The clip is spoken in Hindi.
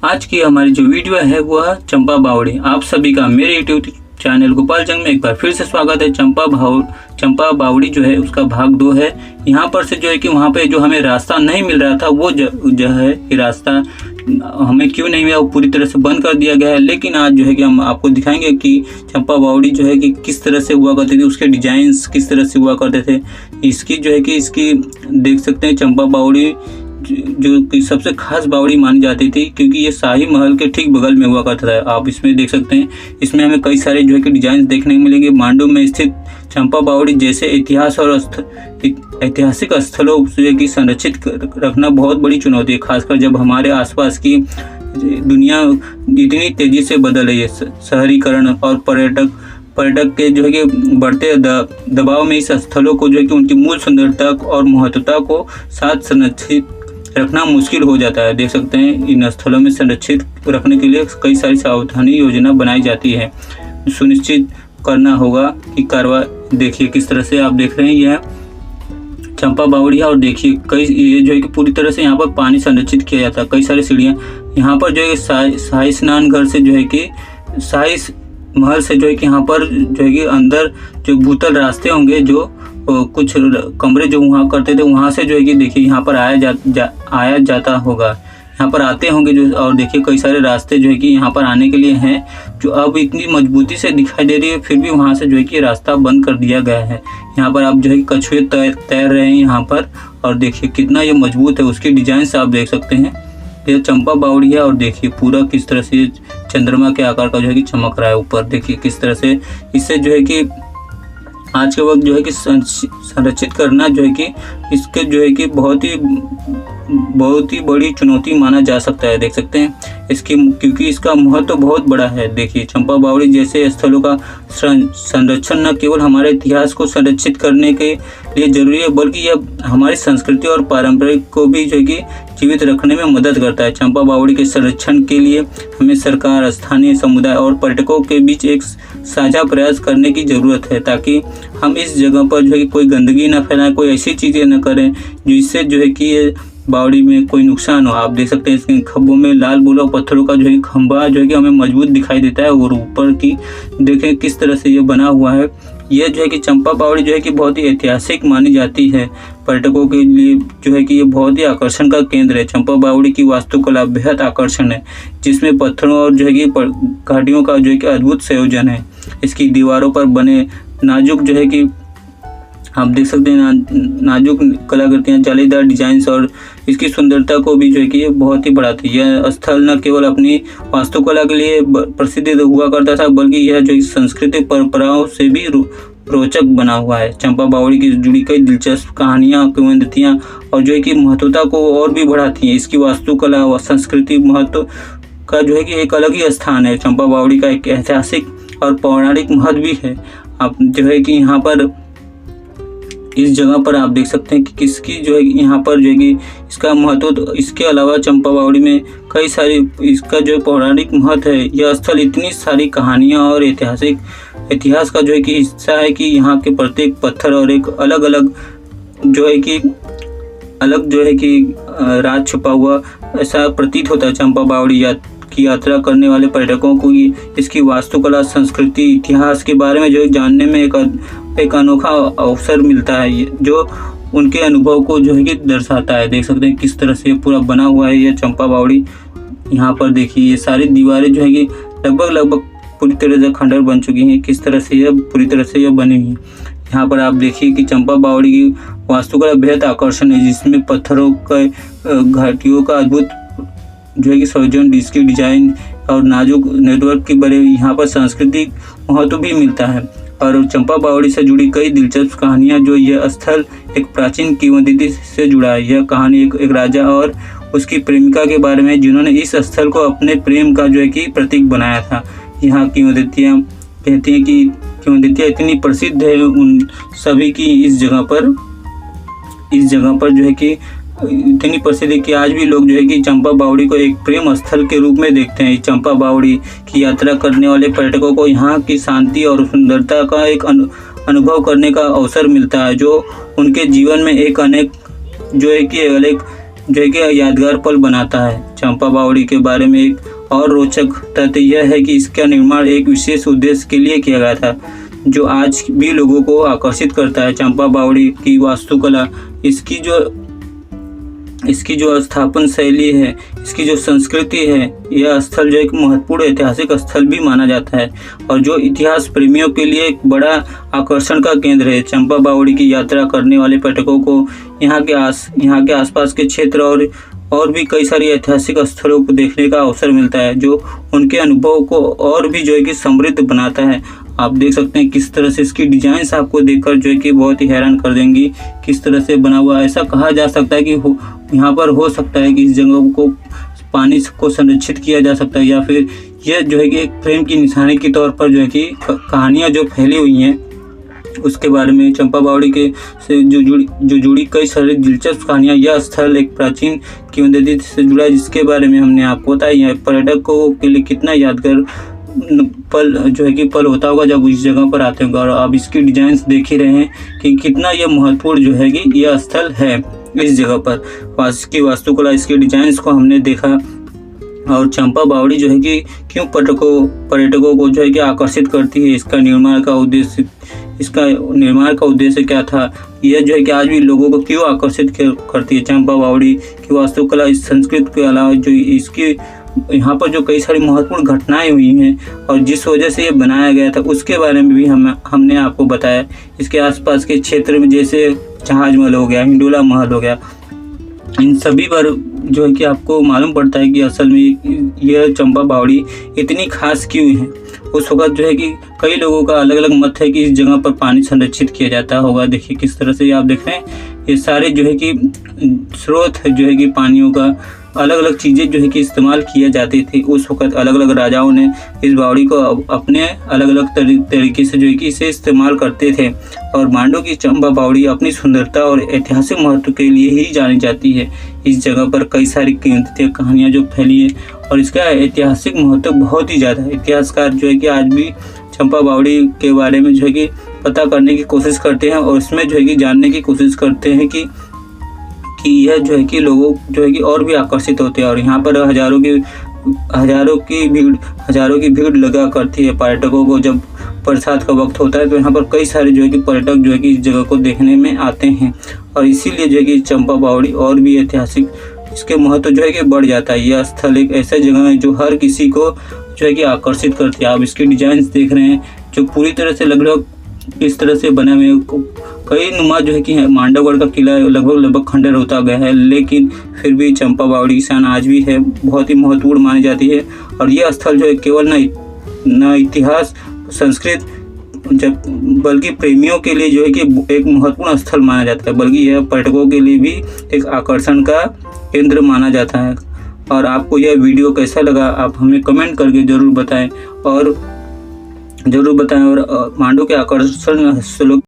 आज की हमारी जो वीडियो है वो है चंपा बावड़ी। आप सभी का मेरे यूट्यूब चैनल गोपाल जंग में एक बार फिर से स्वागत है। चंपा बावड़ी जो है उसका भाग 2 है। यहाँ पर से जो है कि वहाँ पे जो हमें रास्ता नहीं मिल रहा था वो जो है कि रास्ता हमें क्यों नहीं मिला, वो पूरी तरह से बंद कर दिया गया है। लेकिन आज जो है कि हम आपको दिखाएंगे कि चंपा बावड़ी जो है कि किस तरह से हुआ करती थी, उसके डिजाइन्स किस तरह से हुआ करते थे। इसकी जो है कि इसकी देख सकते हैं चंपा बावड़ी जो कि सबसे खास बावड़ी मानी जाती थी, क्योंकि ये शाही महल के ठीक बगल में हुआ करता है। आप इसमें देख सकते हैं, इसमें हमें कई सारे जो है कि डिजाइन देखने को मिलेंगे। मांडू में स्थित चंपा बावड़ी जैसे इतिहास और ऐतिहासिक स्थलों से की संरक्षित रखना बहुत बड़ी चुनौती है, खासकर जब हमारे आसपास की दुनिया इतनी तेजी से बदल रही है। शहरीकरण और पर्यटक के जो है कि बढ़ते दबाव में इस स्थलों को जो है कि उनकी मूल सुंदरता और महत्वता को साथ संरक्षित रखना मुश्किल हो जाता है। देख सकते हैं इन स्थलों में संरक्षित रखने के लिए कई सारी सावधानी योजना बनाई जाती है। सुनिश्चित करना होगा कि कार्रवाई देखिए किस तरह से आप देख रहे हैं यह चंपा बावड़ी है। और देखिए कई ये जो है कि पूरी तरह से यहाँ पर पानी संरक्षित किया जाता है। कई सारी सीढ़ियाँ यहाँ पर जो है शाही स्नान घर से जो है कि शाही महल से जो है कि यहाँ पर जो है कि अंदर जो भूतल रास्ते होंगे, जो कुछ कमरे जो वहाँ करते थे वहाँ से जो है कि देखिए यहाँ पर आया जाता होगा, यहाँ पर आते होंगे जो। और देखिए कई सारे रास्ते जो है कि यहाँ पर आने के लिए हैं, जो अब इतनी मजबूती से दिखाई दे रही है, फिर भी वहाँ से जो है कि रास्ता बंद कर दिया गया है। यहाँ पर आप जो है कि कछुए तैर रहे हैं यहाँ पर, और देखिए कितना ये मजबूत है। उसकी डिजाइन से आप देख सकते हैं ये चंपा बावड़ी है। और देखिए पूरा किस तरह से चंद्रमा के आकार का जो है कि चमक रहा है ऊपर। देखिए किस तरह से इससे जो है कि आज के वक्त जो है कि संरक्षित करना जो है कि इसके जो है कि बहुत ही बड़ी चुनौती माना जा सकता है। देख सकते हैं इसकी, क्योंकि इसका महत्व तो बहुत बड़ा है। देखिए चंपा बावड़ी जैसे स्थलों का संरक्षण न केवल हमारे इतिहास को संरक्षित करने के लिए जरूरी है, बल्कि यह हमारी संस्कृति और पारंपरिक को भी जो है कि जीवित रखने में मदद करता है। चंपा बावड़ी के संरक्षण के लिए हमें सरकार, स्थानीय समुदाय और पर्यटकों के बीच एक साझा प्रयास करने की ज़रूरत है, ताकि हम इस जगह पर जो है कि कोई गंदगी न फैलाएं, कोई ऐसी चीज़ें न करें जिससे जो है कि ये बावड़ी में कोई नुकसान हो। आप देख सकते हैं इसके खंभों में लाल बुला पत्थरों का जो है खंभा जो है कि हमें मजबूत दिखाई देता है, और ऊपर की देखें किस तरह से ये बना हुआ है। यह जो है कि चंपा बावड़ी जो है कि बहुत ही ऐतिहासिक मानी जाती है। पर्यटकों के लिए जो है कि ये बहुत ही आकर्षण का केंद्र है। चंपा बावड़ी की वास्तुकला बेहद आकर्षण है, जिसमें पत्थरों और जो है कि घाटियों का जो है कि अद्भुत संयोजन है। इसकी दीवारों पर बने नाजुक जो है कि आप देख सकते हैं नाजुक कलाकृतियाँ, जालीदार डिजाइन्स और इसकी सुंदरता को भी जो है कि ये बहुत ही बढ़ाती है। यह स्थल न केवल अपनी वास्तुकला के लिए प्रसिद्ध हुआ करता था, बल्कि यह जो सांस्कृतिक परंपराओं से भी रोचक बना हुआ है। चंपा बावड़ी की जुड़ी कई दिलचस्प कहानियाँ, किंवदंतियाँ और जो है कि महत्वता को और भी बढ़ाती हैं। इसकी वास्तुकला व सांस्कृतिक महत्व का जो है कि एक अलग ही स्थान है। चंपा बावड़ी का एक ऐतिहासिक और पौराणिक महत्व भी है। आप जो है कि यहाँ पर इस जगह पर आप देख सकते हैं कि किसकी जो है यहाँ पर जो है कि इसका महत्व, तो इसके अलावा चंपा बावड़ी में कई सारी इसका जो पौराणिक महत्व है। यह स्थल इतनी सारी कहानियाँ और इतिहास का जो है कि हिस्सा है कि यहाँ के प्रत्येक पत्थर और एक अलग अलग जो है कि राज छुपा हुआ ऐसा प्रतीत होता है। चंपा बावड़ी की यात्रा करने वाले पर्यटकों को इसकी वास्तुकला, संस्कृति, इतिहास के बारे में जो जानने में एक अनोखा अवसर मिलता है, जो उनके अनुभव को जो है कि दर्शाता है। देख सकते हैं किस तरह से पूरा बना हुआ है यह चंपा बावड़ी। यहाँ पर देखिए ये सारी दीवारें जो है कि लगभग पूरी तरह से खंडर बन चुकी हैं। किस तरह से यह पूरी तरह से यह बनी हुई है। यहाँ पर आप देखिए कि चंपा बावड़ी की वास्तुकला बेहद आकर्षण है, जिसमें पत्थरों का, घाटियों का अद्भुत जो है कि संयोजन, इसकी डिजाइन और नाजुक नेटवर्क के बड़े यहाँ पर सांस्कृतिक महत्व भी मिलता है। और चंपा बावड़ी से जुड़ी कई दिलचस्प कहानियाँ, जो यह स्थल एक प्राचीन किंवदंती से जुड़ा है। यह कहानी एक राजा और उसकी प्रेमिका के बारे में, जिन्होंने इस स्थल को अपने प्रेम का जो है कि प्रतीक बनाया था। यहाँ किंवदंतियाँ कहती हैं कि किंवदंतियाँ इतनी प्रसिद्ध है उन सभी की इस जगह पर जो है कि इतनी प्रसिद्ध है कि आज भी लोग जो है कि चंपा बावड़ी को एक प्रेम स्थल के रूप में देखते हैं। चंपा बावड़ी की यात्रा करने वाले पर्यटकों को यहाँ की शांति और सुंदरता का एक अनुभव करने का अवसर मिलता है, जो उनके जीवन में एक जो है कि यादगार पल बनाता है। चंपा बावड़ी के बारे में एक और रोचक तथ्य यह है कि इसका निर्माण एक विशेष उद्देश्य के लिए किया गया था, जो आज भी लोगों को आकर्षित करता है। चंपा बावड़ी की वास्तुकला, इसकी जो स्थापन शैली है, इसकी जो संस्कृति है, यह स्थल जो एक महत्वपूर्ण ऐतिहासिक स्थल भी माना जाता है और जो इतिहास प्रेमियों के लिए एक बड़ा आकर्षण का केंद्र है। चंपा बावड़ी की यात्रा करने वाले पर्यटकों को यहाँ के आसपास के क्षेत्र और भी कई सारी ऐतिहासिक स्थलों को देखने का अवसर मिलता है, जो उनके अनुभव को और भी जो है कि समृद्ध बनाता है। आप देख सकते हैं किस तरह से इसकी डिजाइन्स आपको देखकर जो है कि बहुत ही हैरान कर देंगी, किस तरह से बना हुआ है। ऐसा कहा जा सकता है कि यहाँ पर हो सकता है कि इस जगह को पानी को संरक्षित किया जा सकता है, या फिर यह जो है कि एक प्रेम की निशानी के तौर पर जो है कि कहानियाँ जो फैली हुई हैं उसके बारे में, चंपा बावड़ी के से जो जुड़ी कई सारी दिलचस्प कहानियाँ। यह स्थल एक प्राचीन किंवदंती से जुड़ा है, जिसके बारे में हमने आपको बताया। पर्यटकों के लिए कितना यादगार पल होता होगा जब इस जगह पर आते होंगे। और आप इसकी डिजाइन्स देख ही रहे हैं कि कितना यह महत्वपूर्ण जो है कि यह स्थल है। इस जगह पर इसकी वास्तुकला, इसके डिजाइन्स को हमने देखा। और चंपा बावड़ी जो है कि क्यों पर्यटकों को जो है कि आकर्षित करती है, इसका निर्माण का उद्देश्य क्या था, यह जो है कि आज भी लोगों को क्यों आकर्षित करती है। चंपा बावड़ी की वास्तुकला, इस संस्कृति के अलावा जो इसकी यहाँ पर जो कई सारी महत्वपूर्ण घटनाएं हुई हैं और जिस वजह से ये बनाया गया था, उसके बारे में भी हमने आपको बताया। इसके आसपास के क्षेत्र में जैसे जहाज महल हो गया, हिंडोला महल हो गया, इन सभी पर जो है कि आपको मालूम पड़ता है कि असल में यह चंपा बावड़ी इतनी खास क्यों है। उस वक्त जो है कि कई लोगों का अलग अलग मत है कि इस जगह पर पानी संरक्षित किया जाता होगा। देखिए किस तरह से आप देख रहे हैं, ये सारे जो है कि स्रोत जो है कि पानियों का अलग अलग चीज़ें जो है कि इस्तेमाल किए जाती थी। उस वक्त अलग अलग राजाओं ने इस बावड़ी को अपने अलग अलग तरीके से जो है कि इसे इस्तेमाल करते थे। और मांडू की चंपा बावड़ी अपनी सुंदरता और ऐतिहासिक महत्व के लिए ही जानी जाती है। इस जगह पर कई सारी कीमती कहानियाँ जो फैली है और इसका ऐतिहासिक महत्व बहुत ही ज़्यादा है। इतिहासकार जो है कि आज भी चंपा बावड़ी के बारे में जो है कि पता करने की कोशिश करते हैं और इसमें जो है कि जानने की कोशिश करते हैं कि यह जो है कि लोगों जो है कि और भी आकर्षित होते हैं। और यहाँ पर हजारों की भीड़ लगा करती है पर्यटकों को। जब बरसात का वक्त होता है तो यहाँ पर कई सारे जो है कि पर्यटक जो है कि इस जगह को देखने में आते हैं और इसीलिए जो है कि चंपा बावड़ी और भी ऐतिहासिक, इसके महत्व जो है कि बढ़ जाता है। यह स्थल एक ऐसा जगह है जो हर किसी को जो है कि आकर्षित करती है। आप इसके डिजाइन्स देख रहे हैं जो पूरी तरह से लगभग इस तरह से बने हुए कई नुमा जो है कि मांडवगढ़ का किला लगभग खंडर होता गया है, लेकिन फिर भी चंपा बावड़ी की शान आज भी है, बहुत ही महत्वपूर्ण मानी जाती है। और यह स्थल जो है केवल न इतिहास संस्कृति बल्कि प्रेमियों के लिए जो है कि एक महत्वपूर्ण स्थल माना जाता है, बल्कि यह पर्यटकों के लिए भी एक आकर्षण का केंद्र माना जाता है। और आपको यह वीडियो कैसा लगा आप हमें कमेंट करके ज़रूर बताएं और मांडू के आकर्षण स्थलों